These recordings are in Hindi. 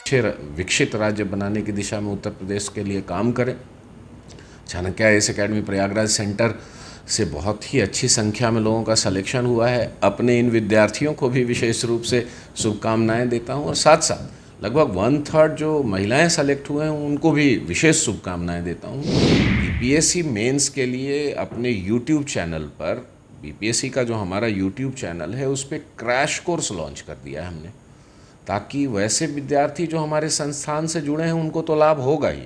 अच्छे विकसित राज्य बनाने की दिशा में उत्तर प्रदेश के लिए काम करें। Chanakya IAS academy Prayagraj centre से बहुत ही अच्छी संख्या में लोगों का सिलेक्शन हुआ है। अपने इन विद्यार्थियों को भी विशेष रूप से शुभकामनाएं देता हूं और साथ साथ लगभग 1/3 जो महिलाएं सेलेक्ट हुए हैं उनको भी विशेष शुभकामनाएं देता हूं। बीपीएससी मेंस के लिए अपने यूट्यूब चैनल पर बीपीएससी का जो हमारा यूट्यूब चैनल है उस पर क्रैश कोर्स लॉन्च कर दिया है हमने, ताकि वैसे विद्यार्थी जो हमारे संस्थान से जुड़े हैं उनको तो लाभ होगा ही,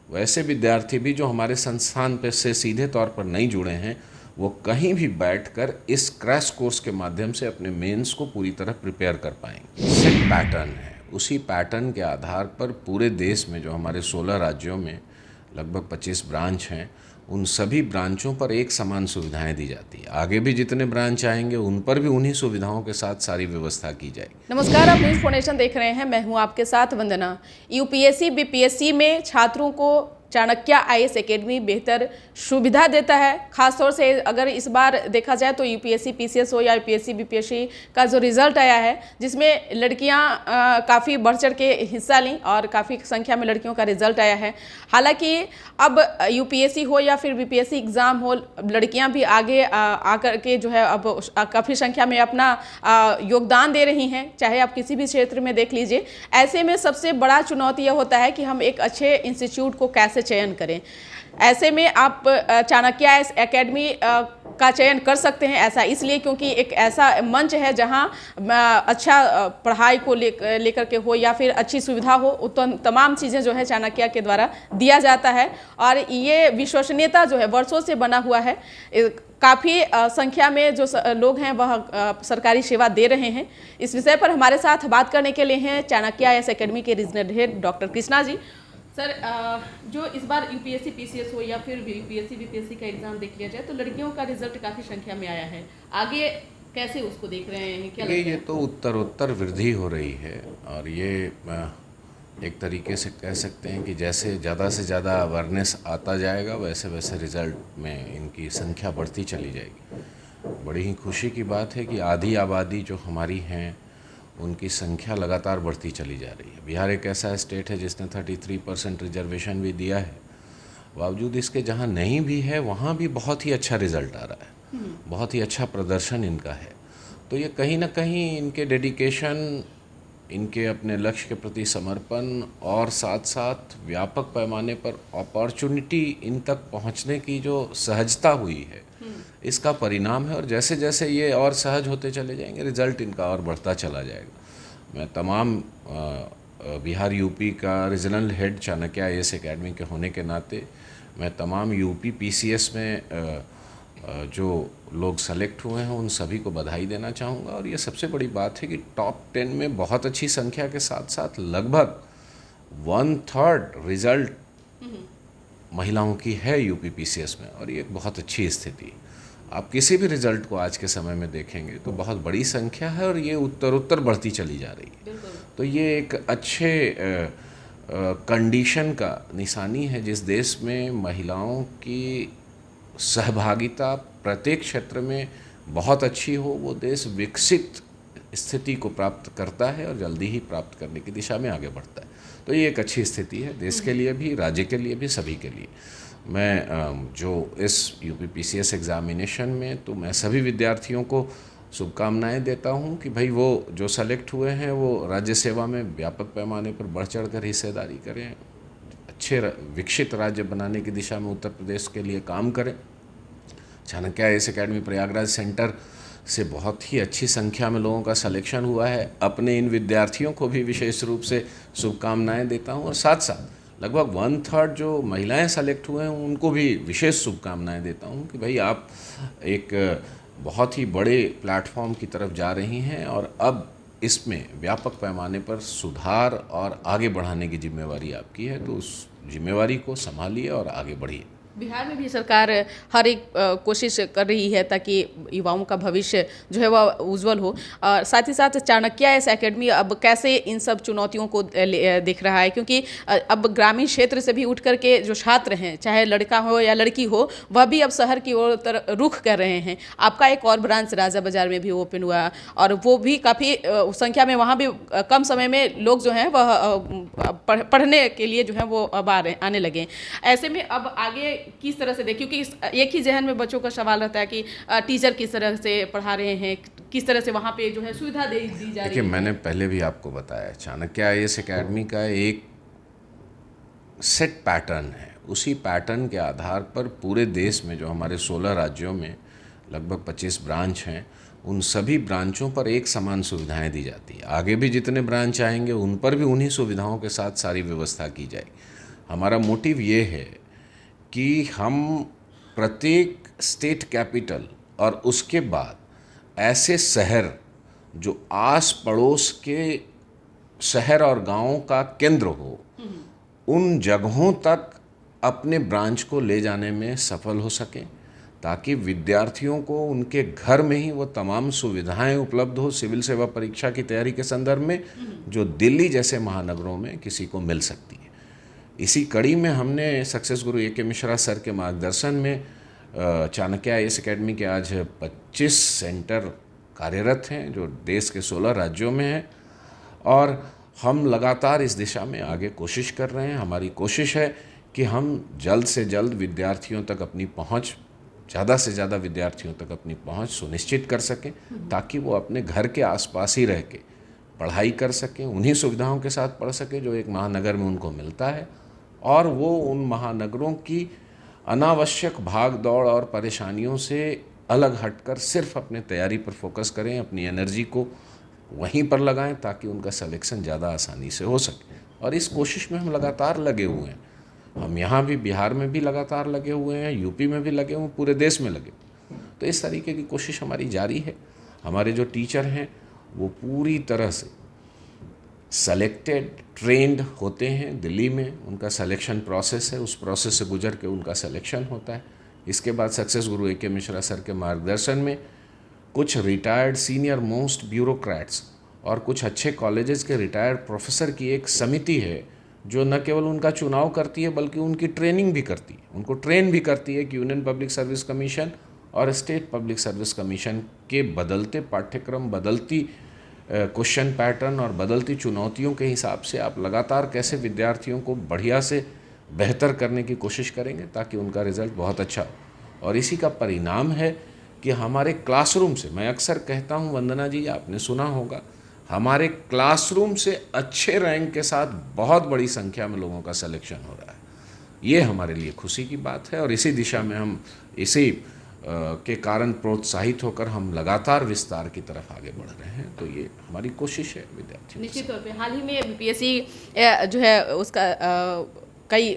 वैसे विद्यार्थी भी जो हमारे संस्थान पे से सीधे तौर पर नहीं जुड़े हैं वो कहीं भी बैठकर इस क्रैश कोर्स के माध्यम से अपने मेंस को पूरी तरह प्रिपेयर कर पाएंगे। सेट पैटर्न है, उसी पैटर्न के आधार पर पूरे देश में जो हमारे 16 राज्यों में लगभग 25 ब्रांच हैं उन सभी ब्रांचों पर एक समान सुविधाएं दी जाती है। आगे भी जितने ब्रांच आएंगे उन पर भी उन्हीं सुविधाओं के साथ सारी व्यवस्था की जाएगी। नमस्कार, आप न्यूज़ फाउंडेशन देख रहे हैं। मैं हूं आपके साथ वंदना। यूपीएससी बीपीएससी में छात्रों को चाणक्य आईएएस एकेडमी बेहतर सुविधा देता है। खासतौर से अगर इस बार देखा जाए तो यूपीएससी पीसीएस हो या यूपीएससी बीपीएससी का जो रिजल्ट आया है जिसमें लड़कियां काफ़ी बढ़ चढ़ के हिस्सा ली और काफ़ी संख्या में लड़कियों का रिजल्ट आया है। हालांकि अब यूपीएससी हो या फिर बीपीएससी एग्ज़ाम हो, लड़कियां भी आगे आकर के जो है अब काफ़ी संख्या में अपना योगदान दे रही हैं, चाहे आप किसी भी क्षेत्र में देख लीजिए। ऐसे में सबसे बड़ा चुनौती यह होता है कि हम एक अच्छे इंस्टीट्यूट को कैसे चयन करें। ऐसे में आप चाणक्य आईएएस एकेडमी का चयन कर सकते हैं। ऐसा इसलिए क्योंकि एक ऐसा मंच है जहां अच्छा पढ़ाई को लेकर के हो या फिर अच्छी सुविधा हो, तमाम चीज़ें जो है चाणक्य के द्वारा दिया जाता है और ये विश्वसनीयता जो है वर्षों से बना हुआ है। काफ़ी संख्या में जो लोग हैं वह सरकारी सेवा दे रहे हैं। इस विषय पर हमारे साथ बात करने के लिए हैं चाणक्य आईएएस एकेडमी के regional head doctor Krishna ji. Sir, जो इस बार यूपीएससी पीसीएस हो या फिर यूपीएससी बीपीएससी का एग्जाम देख लिया जाए तो लड़कियों का रिजल्ट काफ़ी संख्या में आया है। आगे कैसे उसको देख रहे हैं, क्या लगता है? ये तो उत्तरोत्तर वृद्धि हो रही है और ये एक तरीके से कह सकते हैं कि जैसे ज़्यादा से ज़्यादा अवेयरनेस आता जाएगा वैसे वैसे रिज़ल्ट में इनकी संख्या बढ़ती चली जाएगी। बड़ी ही खुशी की बात है कि आधी आबादी जो हमारी हैं उनकी संख्या लगातार बढ़ती चली जा रही है। बिहार एक ऐसा स्टेट है जिसने 33% रिजर्वेशन भी दिया है, बावजूद इसके जहाँ नहीं भी है वहाँ भी बहुत ही अच्छा रिज़ल्ट आ रहा है, बहुत ही अच्छा प्रदर्शन इनका है। तो ये कहीं ना कहीं इनके डेडिकेशन, इनके अपने लक्ष्य के प्रति समर्पण और साथ साथ व्यापक पैमाने पर अपॉर्चुनिटी इन तक पहुंचने की जो सहजता हुई है इसका परिणाम है। और जैसे जैसे ये और सहज होते चले जाएंगे रिज़ल्ट इनका और बढ़ता चला जाएगा। मैं तमाम बिहार यूपी का regional head Chanakya IAS academy के होने के नाते मैं तमाम यूपी पीसीएस में जो लोग सेलेक्ट हुए हैं उन सभी को बधाई देना चाहूँगा। और ये सबसे बड़ी बात है कि टॉप 10 में बहुत अच्छी संख्या के साथ साथ लगभग 1/3 रिज़ल्ट महिलाओं की है यूपी पीसीएस में, और ये एक बहुत अच्छी स्थिति है। आप किसी भी रिज़ल्ट को आज के समय में देखेंगे तो बहुत बड़ी संख्या है और ये उत्तरोत्तर बढ़ती चली जा रही है। तो ये एक अच्छे कंडीशन का निशानी है जिस देश में महिलाओं की सहभागिता प्रत्येक क्षेत्र में बहुत अच्छी हो, वो देश विकसित स्थिति को प्राप्त करता है और जल्दी ही प्राप्त करने की दिशा में आगे बढ़ता है। तो ये एक अच्छी स्थिति है देश के लिए भी, राज्य के लिए भी, सभी के लिए। मैं जो इस यूपी पीसीएस एग्ज़ामिनेशन में तो मैं सभी विद्यार्थियों को शुभकामनाएं देता हूं कि भाई वो जो सेलेक्ट हुए हैं वो राज्य सेवा में व्यापक पैमाने पर बढ़ चढ़ कर हिस्सेदारी करें, अच्छे विकसित राज्य बनाने की दिशा में उत्तर प्रदेश के लिए काम करें। Chanakya IAS academy Prayagraj centre से बहुत ही अच्छी संख्या में लोगों का सिलेक्शन हुआ है। अपने इन विद्यार्थियों को भी विशेष रूप से शुभकामनाएं देता हूं और साथ साथ लगभग 1/3 जो महिलाएं सेलेक्ट हुए हैं उनको भी विशेष शुभकामनाएं देता हूं कि भाई आप एक बहुत ही बड़े प्लेटफॉर्म की तरफ जा रही हैं और अब इसमें व्यापक पैमाने पर सुधार और आगे बढ़ाने की जिम्मेवारी आपकी है, तो उस जिम्मेवारी को संभालिए और आगे बढ़िए। बिहार में भी सरकार हर एक कोशिश कर रही है ताकि युवाओं का भविष्य जो है वह उज्जवल हो। और साथ ही साथ चाणक्य आईएएस एकेडमी अब कैसे इन सब चुनौतियों को देख रहा है, क्योंकि अब ग्रामीण क्षेत्र से भी उठ करके जो छात्र हैं, चाहे लड़का हो या लड़की हो, वह भी अब शहर की ओर रुख कर रहे हैं। आपका एक और ब्रांच राजा बाजार में भी ओपन हुआ और वो भी काफ़ी संख्या में, वहाँ भी कम समय में लोग जो हैं वह पढ़ने के लिए जो है वो अब आने लगे। ऐसे में अब आगे किस तरह से देखें, क्योंकि एक ही जहन में बच्चों का सवाल रहता है कि टीचर किस तरह से पढ़ा रहे हैं, किस तरह से वहाँ पे जो है सुविधा दी जा रही है। देखिए, मैंने पहले भी आपको बताया, चाणक्य आईएएस एकेडमी का एक सेट पैटर्न है। उसी पैटर्न के आधार पर पूरे देश में जो हमारे 16 राज्यों में लगभग 25 ब्रांच हैं, उन सभी ब्रांचों पर एक समान सुविधाएं दी जाती है। आगे भी जितने ब्रांच आएंगे उन पर भी उन्हीं सुविधाओं के साथ सारी व्यवस्था की जाएगी। हमारा मोटिव ये है कि हम प्रत्येक स्टेट कैपिटल और उसके बाद ऐसे शहर जो आस पड़ोस के शहर और गांवों का केंद्र हो, उन जगहों तक अपने ब्रांच को ले जाने में सफल हो सकें, ताकि विद्यार्थियों को उनके घर में ही वो तमाम सुविधाएं उपलब्ध हो सिविल सेवा परीक्षा की तैयारी के संदर्भ में, जो दिल्ली जैसे महानगरों में किसी को मिल सकती है। इसी कड़ी में हमने सक्सेस गुरु ए के मिश्रा सर के मार्गदर्शन में चाणक्य आईएएस एकेडमी के आज 25 सेंटर कार्यरत हैं जो देश के 16 राज्यों में हैं, और हम लगातार इस दिशा में आगे कोशिश कर रहे हैं। हमारी कोशिश है कि हम जल्द से जल्द विद्यार्थियों तक अपनी पहुंच, ज़्यादा से ज़्यादा विद्यार्थियों तक अपनी पहुंच सुनिश्चित कर सकें, ताकि वो अपने घर के आसपास ही रह के पढ़ाई कर सकें, उन्हीं सुविधाओं के साथ पढ़ सकें जो एक महानगर में उनको मिलता है, और वो उन महानगरों की अनावश्यक भाग दौड़ और परेशानियों से अलग हटकर सिर्फ अपने तैयारी पर फोकस करें, अपनी एनर्जी को वहीं पर लगाएं, ताकि उनका सिलेक्शन ज़्यादा आसानी से हो सके। और इस कोशिश में हम लगातार लगे हुए हैं। हम यहाँ भी बिहार में भी लगातार लगे हुए हैं, यूपी में भी लगे हुए हैं, पूरे देश में लगे हुए हैं। तो इस तरीके की कोशिश हमारी जारी है। हमारे जो टीचर हैं वो पूरी तरह से सेलेक्टेड, ट्रेंड होते हैं दिल्ली में, उनका सिलेक्शन प्रोसेस है, उस प्रोसेस से गुजर के उनका सिलेक्शन होता है। इसके बाद सक्सेस गुरु ए के मिश्रा सर के मार्गदर्शन में कुछ रिटायर्ड सीनियर मोस्ट ब्यूरोक्रेट्स और कुछ अच्छे कॉलेजेस के रिटायर्ड प्रोफेसर की एक समिति है जो न केवल उनका चुनाव करती है बल्कि उनकी ट्रेनिंग भी करती है, उनको ट्रेन भी करती है कि यूनियन पब्लिक सर्विस कमीशन और स्टेट पब्लिक सर्विस कमीशन के बदलते पाठ्यक्रम, बदलती क्वेश्चन पैटर्न और बदलती चुनौतियों के हिसाब से आप लगातार कैसे विद्यार्थियों को बढ़िया से बेहतर करने की कोशिश करेंगे ताकि उनका रिज़ल्ट बहुत अच्छा हो। और इसी का परिणाम है कि हमारे क्लासरूम से, मैं अक्सर कहता हूं वंदना जी, आपने सुना होगा, हमारे क्लासरूम से अच्छे रैंक के साथ बहुत बड़ी संख्या में लोगों का सिलेक्शन हो रहा है। ये हमारे लिए खुशी की बात है और इसी दिशा में हम इसी के कारण प्रोत्साहित होकर हम लगातार विस्तार की तरफ आगे बढ़ रहे हैं। तो ये हमारी कोशिश है विद्यार्थियों। निश्चित तौर पे हाल ही में बीपीएससी जो है उसका कई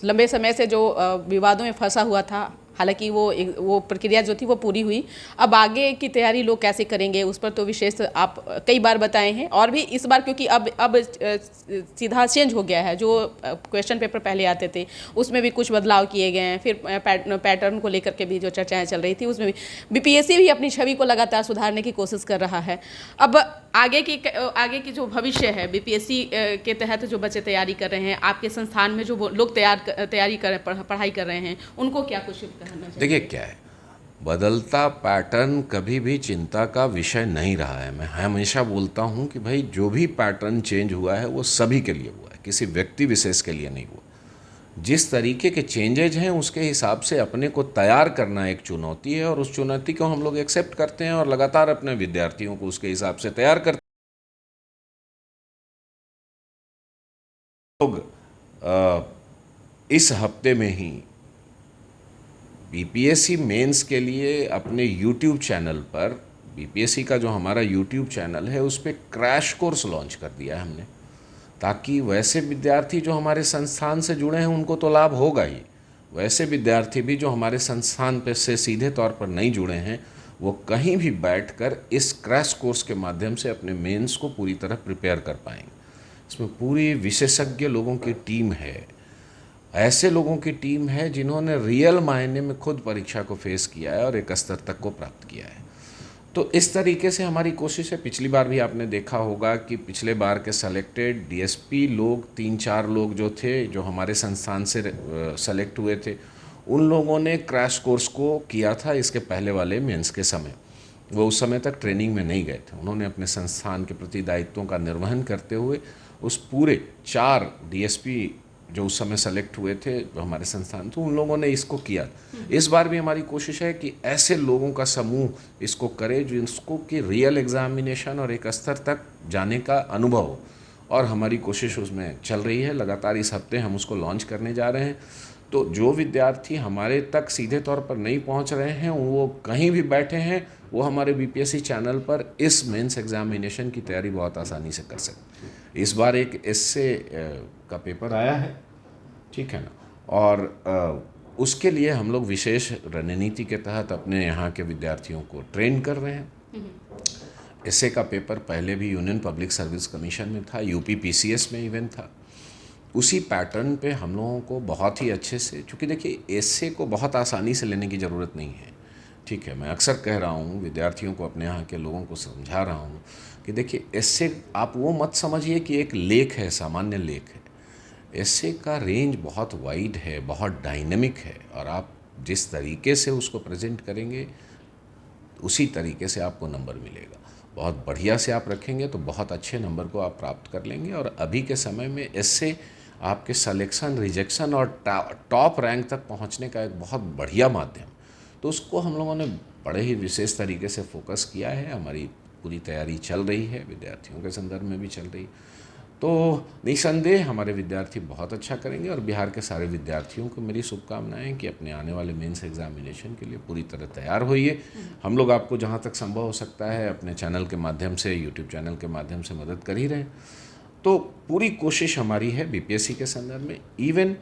लंबे समय से जो विवादों में फंसा हुआ था, हालांकि वो प्रक्रिया जो थी वो पूरी हुई। अब आगे की तैयारी लोग कैसे करेंगे उस पर तो विशेष आप कई बार बताए हैं, और भी इस बार क्योंकि अब सीधा चेंज हो गया है। जो क्वेश्चन पेपर पहले आते थे उसमें भी कुछ बदलाव किए गए हैं, फिर पैटर्न को लेकर के भी जो चर्चाएं चल रही थी उसमें भी बीपीएससी भी अपनी छवि को लगातार सुधारने की कोशिश कर रहा है। अब आगे की जो भविष्य है, बीपीएससी के तहत जो बच्चे तैयारी कर रहे हैं, आपके संस्थान में जो लोग तैयारी कर पढ़ाई कर रहे हैं, उनको क्या कुछ कहना चाहिए? देखिए क्या है, बदलता पैटर्न कभी भी चिंता का विषय नहीं रहा है। मैं हमेशा बोलता हूं कि भाई जो भी पैटर्न चेंज हुआ है वो सभी के लिए हुआ है, किसी व्यक्ति विशेष के लिए नहीं हुआ। जिस तरीके के चेंजेज हैं उसके हिसाब से अपने को तैयार करना एक चुनौती है, और उस चुनौती को हम लोग एक्सेप्ट करते हैं और लगातार अपने विद्यार्थियों को उसके हिसाब से तैयार करते हैं। लोग इस हफ्ते में ही बीपीएससी मेंस के लिए अपने यूट्यूब चैनल पर, बीपीएससी का जो हमारा यूट्यूब चैनल है उस पर क्रैश कोर्स लॉन्च कर दिया है हमने, ताकि वैसे विद्यार्थी जो हमारे संस्थान से जुड़े हैं उनको तो लाभ होगा ही, वैसे विद्यार्थी भी जो हमारे संस्थान पे से सीधे तौर पर नहीं जुड़े हैं वो कहीं भी बैठकर इस क्रैश कोर्स के माध्यम से अपने मेंस को पूरी तरह प्रिपेयर कर पाएंगे। इसमें पूरी विशेषज्ञ लोगों की टीम है, ऐसे लोगों की टीम है जिन्होंने रियल मायने में खुद परीक्षा को फेस किया है और एक स्तर तक को प्राप्त किया है। तो इस तरीके से हमारी कोशिश है। पिछली बार भी आपने देखा होगा कि पिछले बार के सेलेक्टेड डीएसपी लोग 3-4 लोग जो थे, जो हमारे संस्थान से सेलेक्ट हुए थे, उन लोगों ने क्रैश कोर्स को किया था इसके पहले वाले मेंस के समय। वो उस समय तक ट्रेनिंग में नहीं गए थे। उन्होंने अपने संस्थान के प्रति दायित्वों का निर्वहन करते हुए उस पूरे 4 डीएसपी जो उस समय सेलेक्ट हुए थे, जो हमारे संस्थान, तो उन लोगों ने इसको किया। इस बार भी हमारी कोशिश है कि ऐसे लोगों का समूह इसको करे जिसको कि रियल एग्जामिनेशन और एक स्तर तक जाने का अनुभव हो, और हमारी कोशिश उसमें चल रही है। लगातार इस हफ्ते हम उसको लॉन्च करने जा रहे हैं। तो जो विद्यार्थी हमारे तक सीधे तौर पर नहीं पहुंच रहे हैं, वो कहीं भी बैठे हैं, वो हमारे बीपीएससी चैनल पर इस मेंस एग्जामिनेशन की तैयारी बहुत आसानी से कर सकते हैं। इस बार एक एस्से का पेपर आया है, ठीक है ना, और उसके लिए हम लोग विशेष रणनीति के तहत अपने यहाँ के विद्यार्थियों को ट्रेन कर रहे हैं। एस्से का पेपर पहले भी यूनियन पब्लिक सर्विस कमीशन में था, यूपी पीसीएस में इवेंट था। उसी पैटर्न पे हम लोगों को बहुत ही अच्छे से, चूँकि देखिए एस्से को बहुत आसानी से लेने की ज़रूरत नहीं है, ठीक है। मैं अक्सर कह रहा हूँ विद्यार्थियों को, अपने यहाँ के लोगों को समझा रहा हूँ कि देखिए एस्से आप वो मत समझिए कि एक लेख है, सामान्य लेख है। एस्से का रेंज बहुत वाइड है, बहुत डायनेमिक है, और आप जिस तरीके से उसको प्रेजेंट करेंगे उसी तरीके से आपको नंबर मिलेगा। बहुत बढ़िया से आप रखेंगे तो बहुत अच्छे नंबर को आप प्राप्त कर लेंगे। और अभी के समय में एस्से आपके सिलेक्शन, रिजेक्शन और टॉप रैंक तक पहुंचने का एक बहुत बढ़िया माध्यम, तो उसको हम लोगों ने बड़े ही विशेष तरीके से फोकस किया है। हमारी पूरी तैयारी चल रही है, विद्यार्थियों के संदर्भ में भी चल रही। तो निसंदेह हमारे विद्यार्थी बहुत अच्छा करेंगे, और बिहार के सारे विद्यार्थियों को मेरी शुभकामनाएं कि अपने आने वाले मेंस एग्जामिनेशन के लिए पूरी तरह तैयार होइए। हम लोग आपको जहां तक संभव हो सकता है अपने चैनल के माध्यम से, यूट्यूब चैनल के माध्यम से मदद कर ही रहे हैं। तो पूरी कोशिश हमारी है बीपीएससी के संदर्भ में। इवन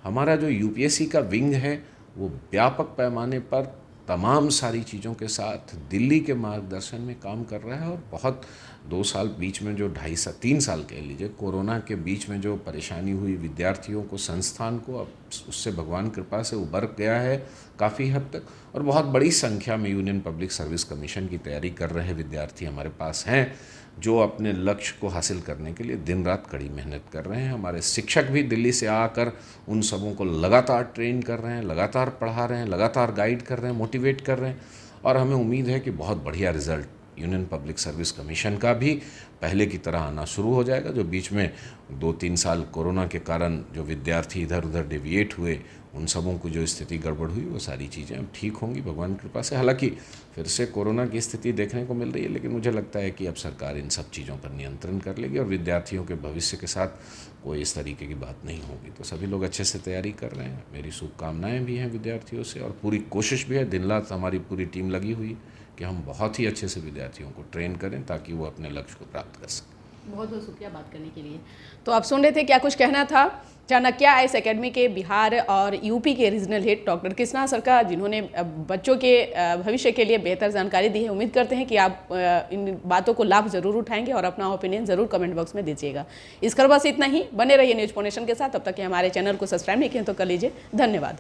हमारा जो यूपीएससी का विंग है वो व्यापक पैमाने पर तमाम सारी चीज़ों के साथ दिल्ली के मार्गदर्शन में काम कर रहा है। और बहुत 2 साल बीच में जो 2.5-3 साल कह लीजिए, कोरोना के बीच में जो परेशानी हुई विद्यार्थियों को, संस्थान को, अब उससे भगवान कृपा से उबर गया है काफ़ी हद तक। और बहुत बड़ी संख्या में यूनियन पब्लिक सर्विस कमीशन की तैयारी कर रहे विद्यार्थी हमारे पास हैं, जो अपने लक्ष्य को हासिल करने के लिए दिन रात कड़ी मेहनत कर रहे हैं। हमारे शिक्षक भी दिल्ली से आकर उन सबों को लगातार ट्रेन कर रहे हैं, लगातार पढ़ा रहे हैं, लगातार गाइड कर रहे हैं, मोटिवेट कर रहे हैं। और हमें उम्मीद है कि बहुत बढ़िया result union public service commission का भी पहले की तरह आना शुरू हो जाएगा। जो बीच में 2-3 साल कोरोना के कारण जो विद्यार्थी इधर उधर डेविएट हुए, उन सबों को जो स्थिति गड़बड़ हुई, वो सारी चीज़ें अब ठीक होंगी भगवान की कृपा से। हालांकि फिर से कोरोना की स्थिति देखने को मिल रही है, लेकिन मुझे लगता है कि अब सरकार इन सब चीज़ों पर नियंत्रण कर लेगी और विद्यार्थियों के भविष्य के साथ कोई इस तरीके की बात नहीं होगी। तो सभी लोग अच्छे से तैयारी कर रहे हैं। मेरी शुभकामनाएँ भी हैं विद्यार्थियों से, और पूरी कोशिश भी है, दिन रात हमारी पूरी टीम लगी हुई कि हम बहुत ही अच्छे से विद्यार्थियों को ट्रेन करें ताकि वो अपने लक्ष्य को प्राप्त कर सकें। बहुत बहुत शुक्रिया बात करने के लिए। तो आप सुन रहे थे क्या कुछ कहना था चाणक्य आईएएस एकेडमी के बिहार और यूपी के regional head doctor Krishna sir का, जिन्होंने बच्चों के भविष्य के लिए बेहतर जानकारी दी है। उम्मीद करते हैं कि आप इन बातों को लाभ जरूर उठाएंगे और अपना ओपिनियन जरूर कमेंट बॉक्स में दीजिएगा। इस खबर बस इतना ही। बने रहिए न्यूज फोनेशन के साथ। तब तक कि हमारे चैनल को सब्सक्राइब नहीं किए तो कर लीजिए। धन्यवाद।